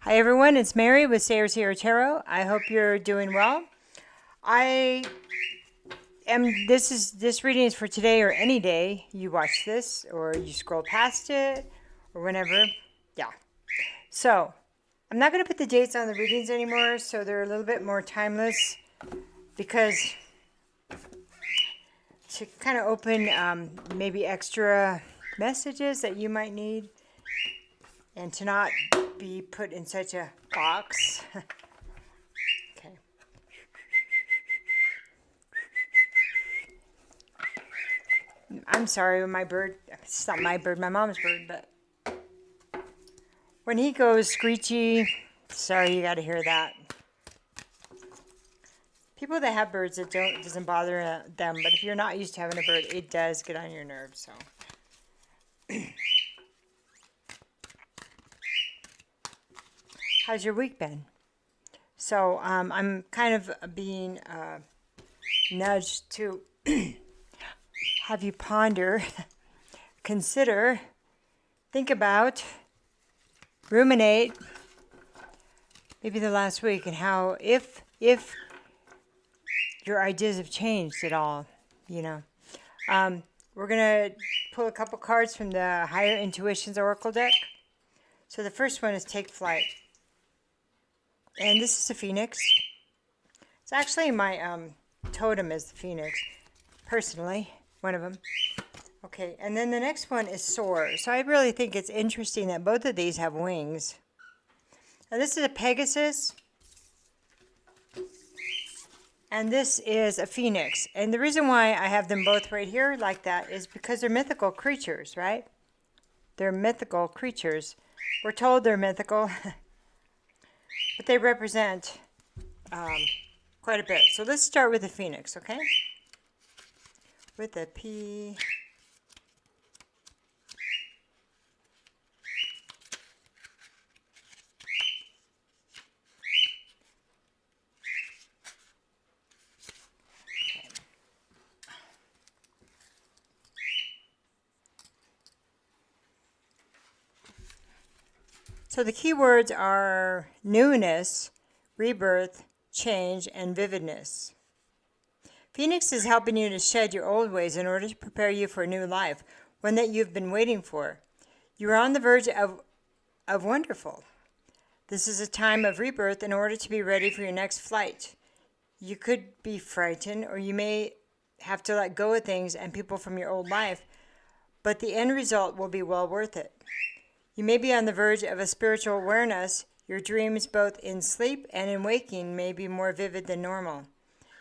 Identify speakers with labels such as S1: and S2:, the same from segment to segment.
S1: Hi everyone, it's Mary with Sayre Tarot. I hope you're doing well. I am this reading is for today or any day you watch this or you scroll past it or whenever. Yeah. So, I'm not going to put the dates on the readings anymore, so they're a little bit more timeless because to kind of open maybe extra messages that you might need and to not be put in such a box. Okay. I'm sorry, my bird, it's not my bird, my mom's bird, but when he goes screechy, sorry, you got to hear that. People that have birds, it doesn't bother them, but if you're not used to having a bird, it does get on your nerves, so. How's your week been? So, I'm kind of being nudged to have you ponder, consider, think about, ruminate, maybe the last week and how if your ideas have changed at all, you know. We're going to pull a couple cards from the Higher Intuitions Oracle deck. So the first one is Take Flight. And this is a phoenix. It's actually my totem is the phoenix, personally, one of them. Okay, and then the next one is Soar. So I really think it's interesting that both of these have wings. Now this is a Pegasus. And this is a phoenix. And the reason why I have them both right here like that is because they're mythical creatures, right? They're mythical creatures. We're told they're mythical, but they represent quite a bit. So let's start with the phoenix, okay? With a P. So the key words are newness, rebirth, change, and vividness. Phoenix is helping you to shed your old ways in order to prepare you for a new life, one that you've been waiting for. You are on the verge of wonderful. This is a time of rebirth in order to be ready for your next flight. You could be frightened, or you may have to let go of things and people from your old life, but the end result will be well worth it. You may be on the verge of a spiritual awareness. Your dreams, both in sleep and in waking, may be more vivid than normal.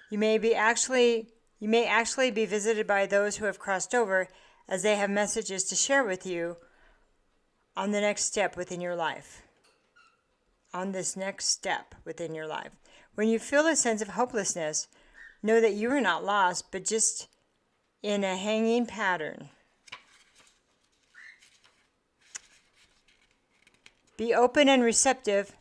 S1: You may actually be visited by those who have crossed over, as they have messages to share with you on the next step within your life. On this next step within your life. When you feel a sense of hopelessness, know that you are not lost, but just in a hanging pattern. Be open and receptive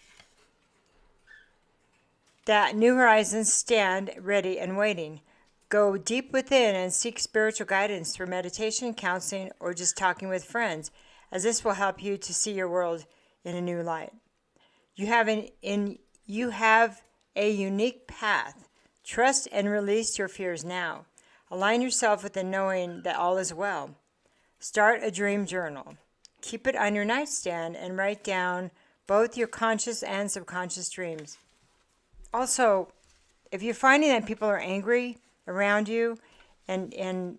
S1: that new horizons stand ready and waiting. Go deep within and seek spiritual guidance through meditation, counseling, or just talking with friends, as this will help you to see your world in a new light. You have a unique path. Trust and release your fears now. Align yourself with the knowing that all is well. Start a dream journal. Keep it on your nightstand and write down both your conscious and subconscious dreams. Also, if you're finding that people are angry around you, and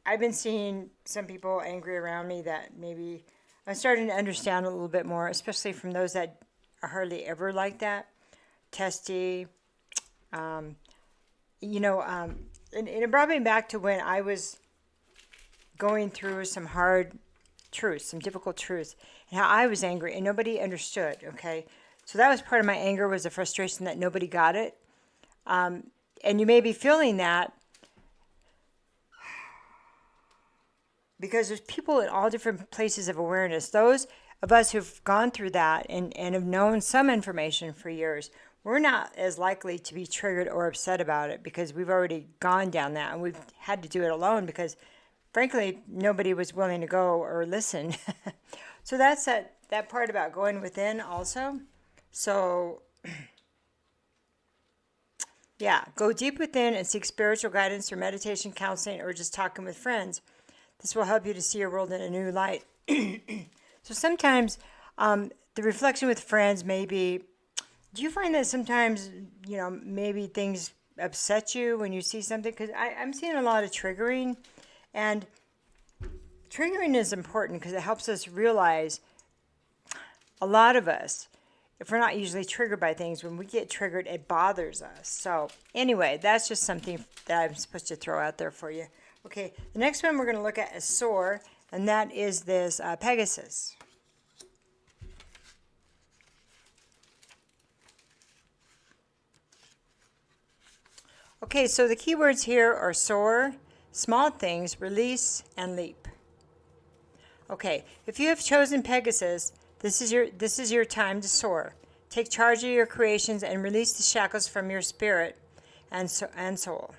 S1: I've been seeing some people angry around me that maybe I'm starting to understand a little bit more, especially from those that are hardly ever like that, testy, and it brought me back to when I was going through some hard truths, some difficult truths, and how I was angry and nobody understood, okay? So that was part of my anger, was the frustration that nobody got it. And you may be feeling that because there's people in all different places of awareness. Those of us who've gone through that and have known some information for years, we're not as likely to be triggered or upset about it because we've already gone down that and we've had to do it alone because frankly, nobody was willing to go or listen. So that's that that part about going within also. So, yeah, go deep within and seek spiritual guidance through meditation, counseling, or just talking with friends. This will help you to see your world in a new light. So sometimes the reflection with friends may be, do you find that sometimes, maybe things upset you when you see something? Because I'm seeing a lot of triggering. And triggering is important because it helps us realize, a lot of us, if we're not usually triggered by things, when we get triggered, it bothers us. So anyway, that's just something that I'm supposed to throw out there for you. Okay, the next one we're going to look at is Sayre, and that is this Pegasus. Okay, so the keywords here are soar, small things, release, and leap. Okay, if you have chosen Pegasus, this is your time to soar. Take charge of your creations and release the shackles from your spirit and soul.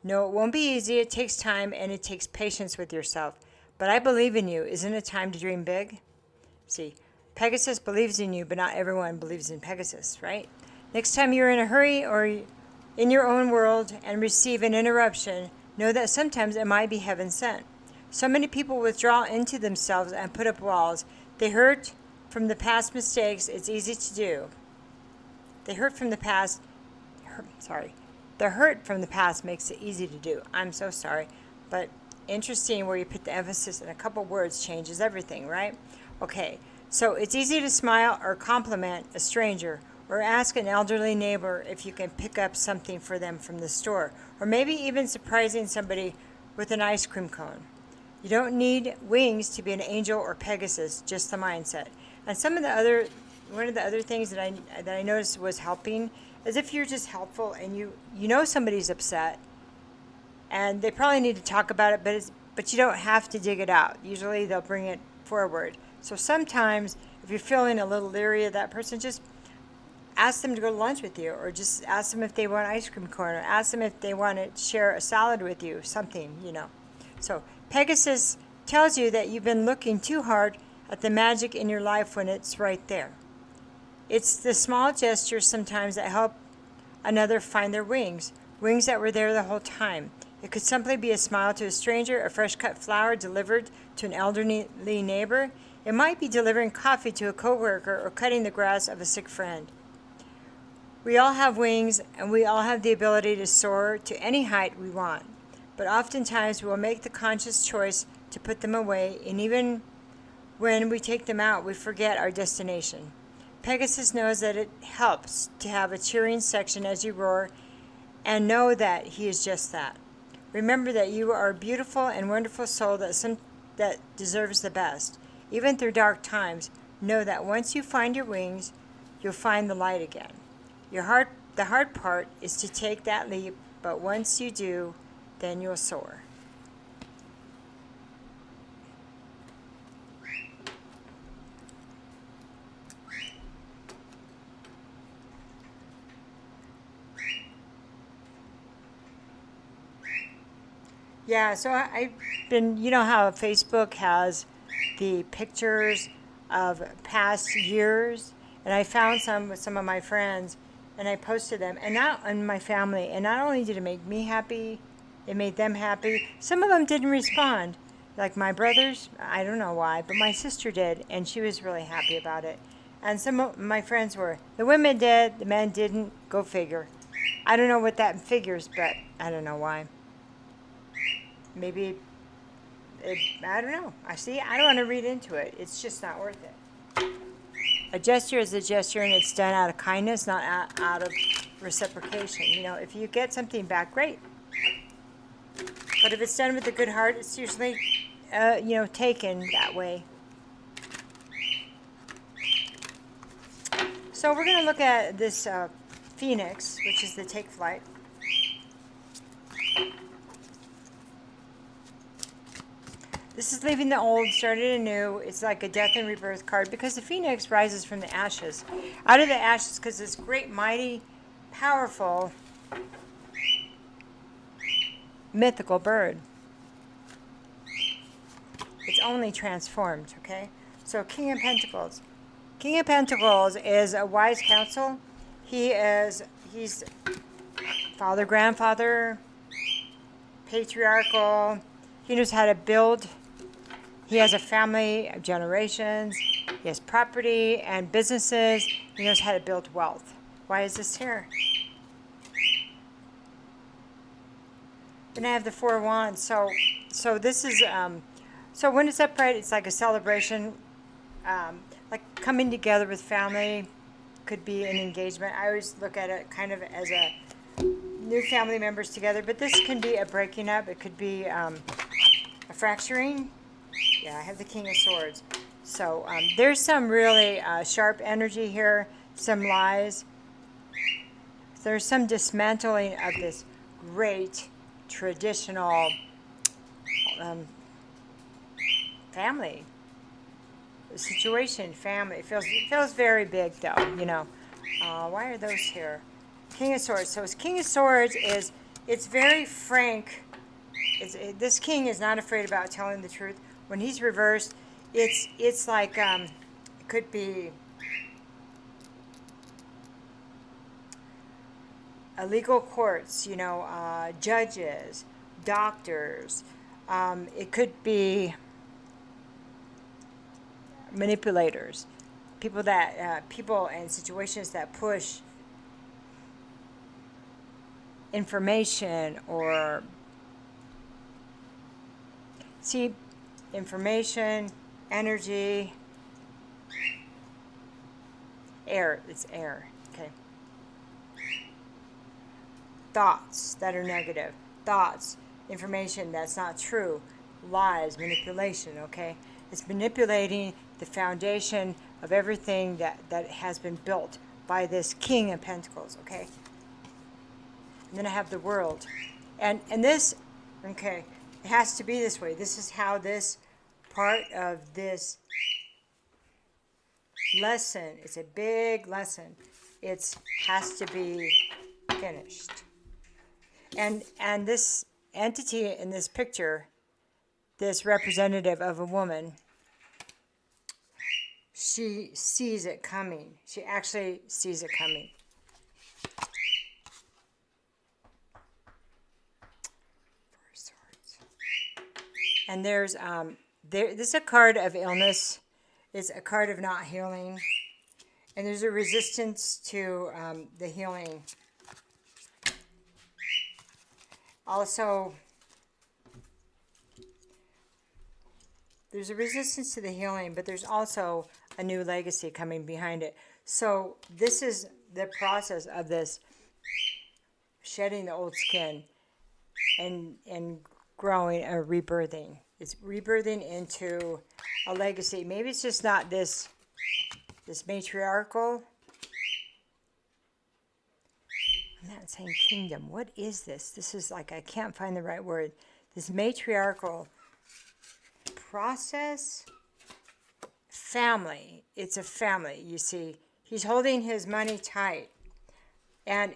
S1: No, it won't be easy. It takes time and it takes patience with yourself. But I believe in you. Isn't it time to dream big? See, Pegasus believes in you, but not everyone believes in Pegasus, right? Next time you're in a hurry or in your own world and receive an interruption, know that sometimes it might be heaven sent. So many people withdraw into themselves and put up walls. They hurt from the past mistakes. It's easy to do. They hurt from the past. The hurt from the past makes it easy to do. I'm so sorry. But interesting where you put the emphasis in a couple words changes everything, right? Okay, so it's easy to smile or compliment a stranger or ask an elderly neighbor if you can pick up something for them from the store, or maybe even surprising somebody with an ice cream cone. You don't need wings to be an angel or Pegasus, just the mindset. And one of the other things that I noticed was helping, is if you're just helpful and you know somebody's upset, and they probably need to talk about it, but you don't have to dig it out. Usually they'll bring it forward. So sometimes if you're feeling a little leery of that person, just ask them to go to lunch with you, or just ask them if they want ice cream cone, or ask them if they want to share a salad with you, something. So Pegasus tells you that you've been looking too hard at the magic in your life when it's right there. It's the small gestures sometimes that help another find their wings that were there the whole time. It could simply be a smile to a stranger, a fresh cut flower delivered to an elderly neighbor. It might be delivering coffee to a coworker or cutting the grass of a sick friend. We all have wings, and we all have the ability to soar to any height we want. But oftentimes we will make the conscious choice to put them away, and even when we take them out, we forget our destination. Pegasus knows that it helps to have a cheering section as you roar, and know that he is just that. Remember that you are a beautiful and wonderful soul that deserves the best. Even through dark times, know that once you find your wings, you'll find the light again. The hard part is to take that leap, but once you do, then you'll soar. Yeah, so I've been, how Facebook has the pictures of past years, and I found some with some of my friends, and I posted them, and my family, and not only did it make me happy, it made them happy. Some of them didn't respond, like my brothers. I don't know why, but my sister did, and she was really happy about it. And some of my friends were. The women did, the men didn't. Go figure. I don't know what that figures, but I don't know why. Maybe, I don't know. I don't want to read into it. It's just not worth it. A gesture is a gesture, and it's done out of kindness, not out of reciprocation. If you get something back, great. But if it's done with a good heart, it's usually, taken that way. So we're going to look at this Phoenix, which is the take flight. This is leaving the old, starting anew. It's like a death and rebirth card because the Phoenix rises from the ashes. Out of the ashes, because this great, mighty, powerful, mythical bird. It's only transformed, okay? So King of Pentacles. King of Pentacles is a wise counsel. He's father, grandfather, patriarchal. He knows how to build. He has a family of generations. He has property and businesses. He knows how to build wealth. Why is this here? Then I have the Four of Wands. So this is, so when it's upright, it's like a celebration, like coming together with family. Could be an engagement. I always look at it kind of as a new family members together, but this can be a breaking up. It could be a fracturing. Yeah, I have the King of Swords. So there's some really sharp energy here, some lies. There's some dismantling of this great traditional family situation. Family. It feels very big, though. You know. Why are those here? King of Swords. So King of Swords it's very frank. This king is not afraid about telling the truth. When he's reversed, it's like it could be legal courts, you know, judges, doctors. It could be manipulators, people and situations that push information or see information, energy, air. It's air. Okay. Thoughts that are negative, thoughts, information that's not true, lies, manipulation, okay? It's manipulating the foundation of everything that has been built by this King of Pentacles, okay? And then I have the World. And this, okay, it has to be this way. This is how this part of this lesson, it's a big lesson. It has to be finished. And this entity in this picture, this representative of a woman, she sees it coming. She actually sees it coming. Four Swords. And there's this is a card of illness. It's a card of not healing. And there's a resistance to the healing. Also, there's a resistance to the healing, but there's also a new legacy coming behind it. So this is the process of this shedding the old skin and growing or rebirthing. It's rebirthing into a legacy. Maybe it's just not this matriarchal. I'm not saying kingdom. What is this? This is like, I can't find the right word. This matriarchal process. Family. It's a family, you see. He's holding his money tight. And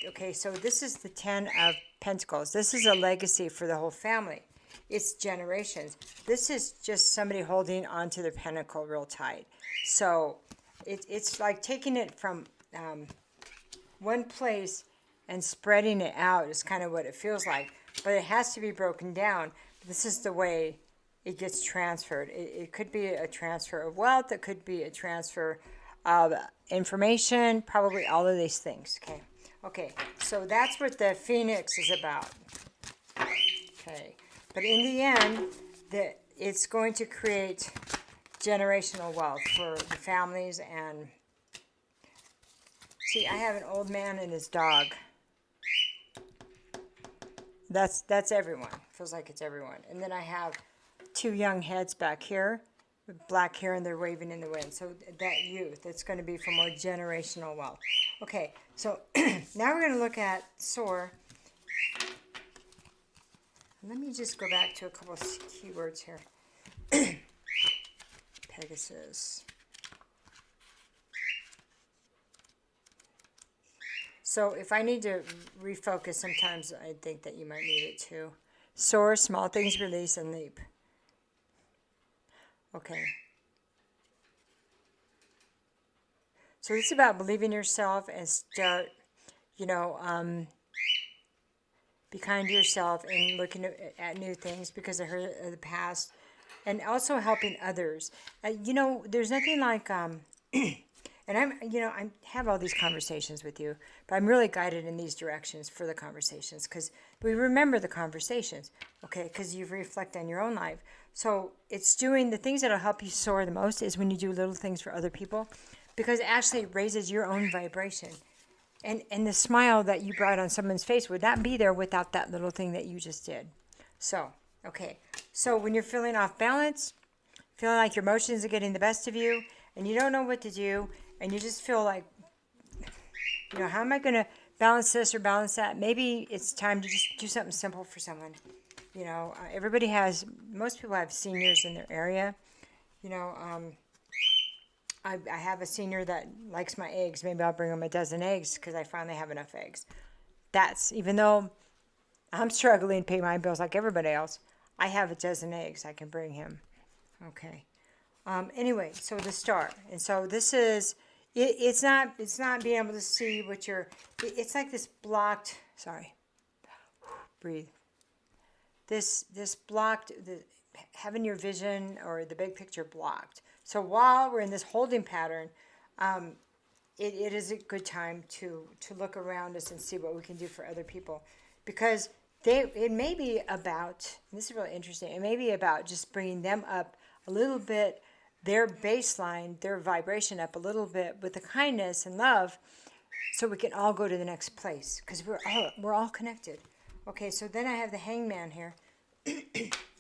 S1: okay, so this is the 10 of Pentacles. This is a legacy for the whole family. It's generations. This is just somebody holding onto the pentacle real tight. So it's like taking it from one place and spreading it out is kind of what it feels like. But it has to be broken down. This is the way it gets transferred. It could be a transfer of wealth. It could be a transfer of information. Probably all of these things. Okay. So that's what the Phoenix is about. Okay. But in the end, it's going to create generational wealth for the families. And see, I have an old man and his dog. That's everyone. Feels like it's everyone. And then I have two young heads back here with black hair, and they're waving in the wind. So that youth, it's going to be for more generational wealth. Okay, so now we're going to look at Sayre. Let me just go back to a couple of keywords here. Pegasus. So if I need to refocus, sometimes I think that you might need it too. Soar, small things release and leap. Okay. So it's about believing yourself and start, be kind to yourself and looking at new things because of the past, and also helping others. There's nothing like, and I have all these conversations with you, but I'm really guided in these directions for the conversations because we remember the conversations, okay? Because you reflect on your own life. So it's doing the things that'll help you soar the most is when you do little things for other people, because it actually raises your own vibration. And the smile that you brought on someone's face would not be there without that little thing that you just did. So, okay. So when you're feeling off balance, feeling like your emotions are getting the best of you, and you don't know what to do, and you just feel like, how am I going to balance this or balance that? Maybe it's time to just do something simple for someone. Most people have seniors in their area. I have a senior that likes my eggs. Maybe I'll bring him a dozen eggs because I finally have enough eggs. Even though I'm struggling to pay my bills like everybody else, I have a dozen eggs I can bring him. Okay. Anyway, so the star. And so this is, it's not being able to see what it's like this blocked, sorry, breathe. This blocked, having your vision or the big picture blocked. So while we're in this holding pattern, it is a good time to look around us and see what we can do for other people. Because it may be about, and this is really interesting, it may be about just bringing them up a little bit, their baseline, their vibration up a little bit with the kindness and love, so we can all go to the next place. Because we're all connected. Okay, so then I have the hangman here.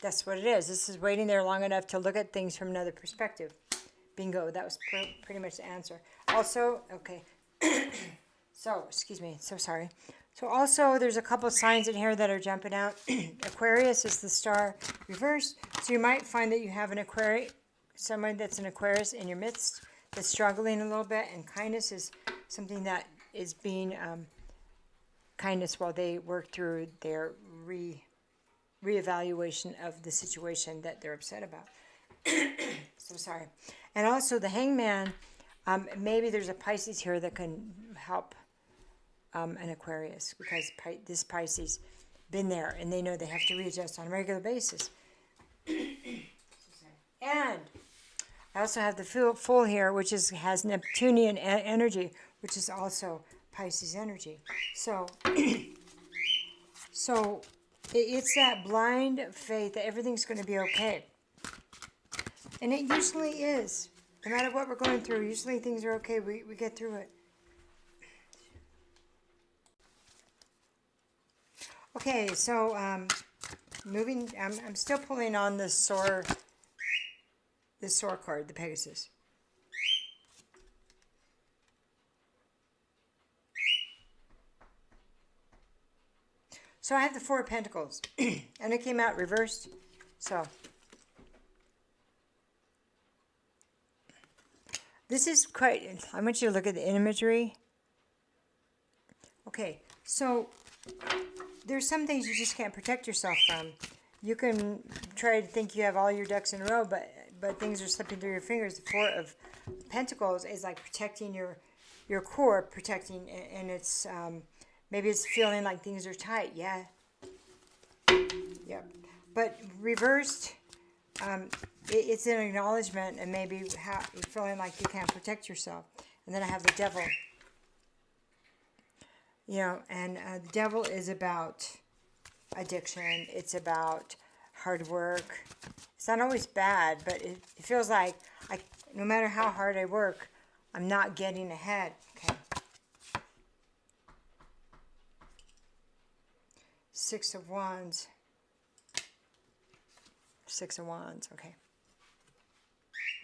S1: That's what it is. This is waiting there long enough to look at things from another perspective. Bingo. That was pretty much the answer. Also, okay. So, excuse me. So sorry. So also, there's a couple of signs in here that are jumping out. Aquarius is the star reversed. So you might find that you have someone that's an Aquarius in your midst that's struggling a little bit. And kindness is something that is being kindness while they work through their reevaluation of the situation that they're upset about. So sorry. And also the hangman, maybe there's a Pisces here that can help an Aquarius, because this Pisces been there and they know they have to readjust on a regular basis. And I also have the full here, which has Neptunian energy, which is also Pisces energy. So it's that blind faith that everything's going to be okay. And it usually is. No matter what we're going through, usually things are okay. We get through it. Okay, so moving. I'm still pulling on this Soar card, the Pegasus. So I have the Four of Pentacles, and it came out reversed. So this is quite, I want you to look at the imagery. Okay, so there's some things you just can't protect yourself from. You can try to think you have all your ducks in a row, but things are slipping through your fingers. The Four of Pentacles is like protecting your core, and it's maybe it's feeling like things are tight. Yeah. Yep. But reversed, it's an acknowledgement, and maybe you're feeling like you can't protect yourself. And then I have the Devil. And the Devil is about addiction. It's about hard work. It's not always bad, but it feels like no matter how hard I work, I'm not getting ahead. Okay. Six of Wands. Six of Wands. Okay.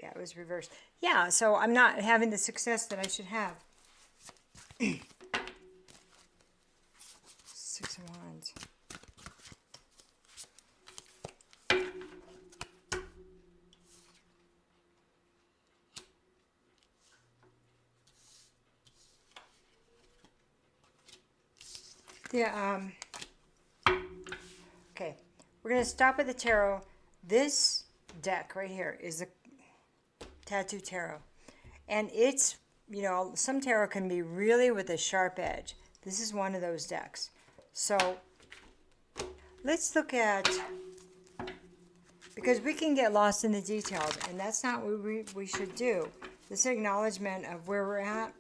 S1: Yeah, it was reversed. Yeah, so I'm not having the success that I should have. Six of Wands. Yeah, okay, we're going to stop at the tarot. This deck right here is a Tattoo Tarot. And it's you know, some tarot can be really with a sharp edge. This is one of those decks. So let's look at, because we can get lost in the details, and that's not what we should do. This acknowledgement of where we're at.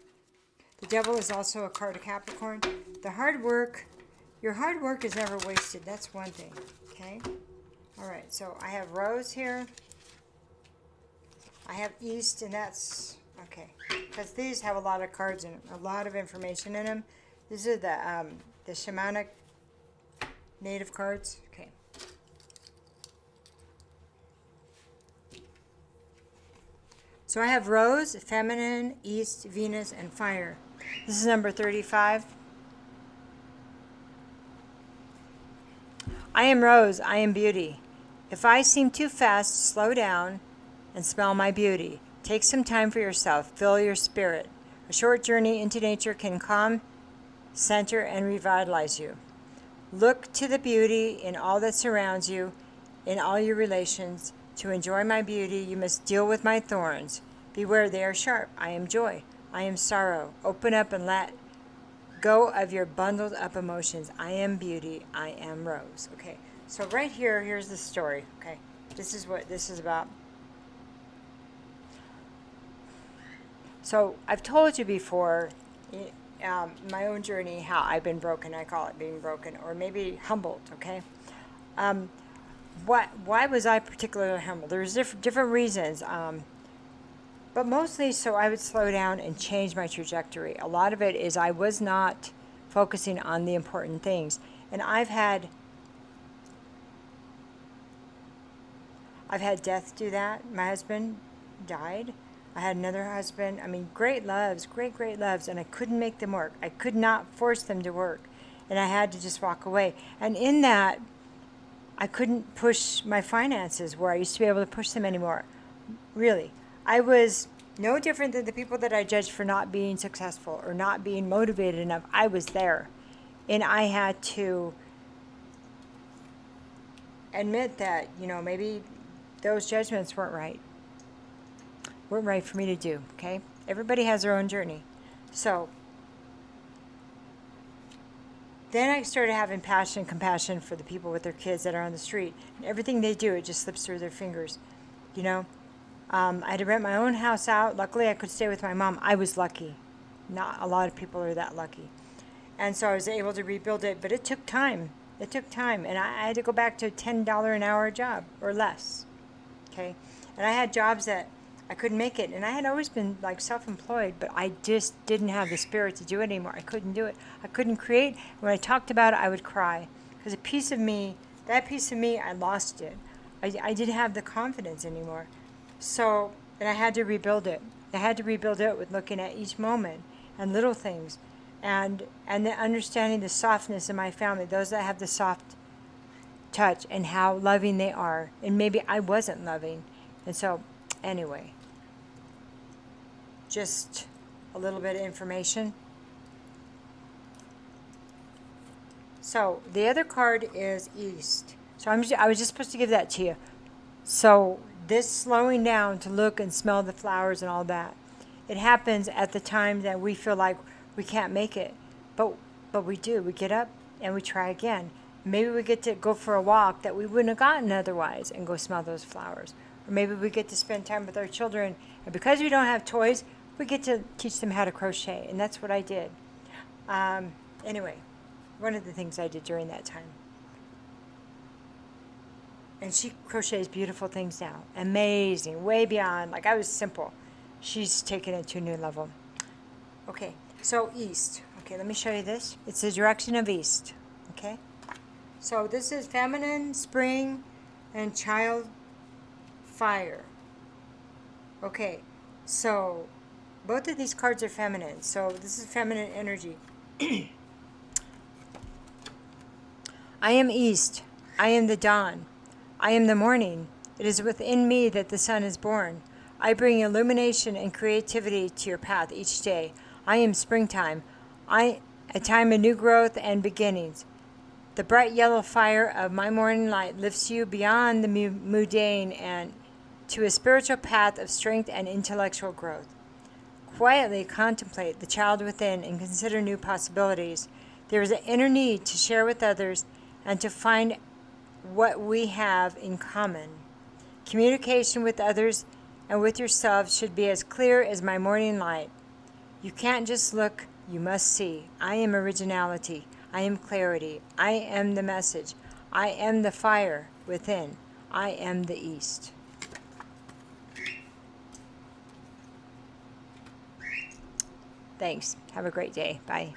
S1: The Devil is also a card of Capricorn. The hard work, your hard work is never wasted. That's one thing, okay? All right, so I have Rose here. I have East, and that's, okay, because these have a lot of cards and a lot of information in them. These are the shamanic native cards. Okay. So I have Rose, Feminine, East, Venus, and Fire. This is number 35. I am Rose, I am beauty. If I seem too fast, slow down and smell my beauty. Take some time for yourself, fill your spirit. A short journey into nature can calm, center, and revitalize you. Look to the beauty in all that surrounds you, in all your relations. To enjoy my beauty, you must deal with my thorns. Beware, they are sharp. I am joy. I am sorrow. Open up and let go of your bundled up emotions. I am beauty. I am Rose. Okay, so right here, here's the story. Okay, this is what this is about. So I've told you before, my own journey, how I've been broken. I call it being broken, or maybe humbled. Okay. Why was I particularly humbled? There's different reasons, but mostly so I would slow down and change my trajectory. A lot of it is I was not focusing on the important things, and I've had death do that. My husband died. I had another husband. I mean, great loves, great loves, and I couldn't make them work. I could not force them to work, and I had to just walk away. And in that, I couldn't push my finances where I used to be able to push them anymore. Really. I was no different than the people that I judged for not being successful or not being motivated enough. I was there. And I had to admit that, you know, maybe those judgments weren't right for me to do, okay? Everybody has their own journey. So then I started having passion and compassion for the people with their kids that are on the street. And everything they do, it just slips through their fingers, you know? I had to rent my own house out. Luckily, I could stay with my mom. I was lucky. Not a lot of people are that lucky. And so I was able to rebuild it, but it took time. It took time. And I had to go back to a $10 an hour job or less, okay? And I had jobs that I couldn't make it. And I had always been like self-employed, but I just didn't have the spirit to do it anymore. I couldn't do it. I couldn't create. When I talked about it, I would cry. Because a piece of me, that piece of me, I lost it. I didn't have the confidence anymore. So, and I had to rebuild it. I had to rebuild it with looking at each moment and little things. And then understanding the softness in my family, those that have the soft touch and how loving they are. And maybe I wasn't loving. And so, anyway, just a little bit of information. So the other card is East. So I was just supposed to give that to you. So this slowing down to look and smell the flowers and all that, it happens at the time that we feel like we can't make it. But we do. We get up and we try again. Maybe we get to go for a walk that we wouldn't have gotten otherwise and go smell those flowers. Or maybe we get to spend time with our children. And because we don't have toys, we get to teach them how to crochet. And that's what I did. Anyway, one of the things I did during that time. And she crochets beautiful things now. Amazing. Way beyond. Like, I was simple. She's taken it to a new level. Okay. So, East. Okay, let me show you this. It's the direction of East. Okay. So, this is feminine, spring, and child fire. Okay. So, both of these cards are feminine. So, this is feminine energy. I am East. I am the dawn. I am the morning. It is within me that the sun is born. I bring illumination and creativity to your path each day. I am springtime. A time of new growth and beginnings. The bright yellow fire of my morning light lifts you beyond the mundane and to a spiritual path of strength and intellectual growth. quietly contemplate the child within and consider new possibilities, there is an inner need to share with others and to find what we have in common. Communication with others and with yourself should be as clear as my morning light. You can't just look, you must see. I am originality. I am clarity. I am the message. I am the fire within. I am the East. Thanks. Have a great day. Bye.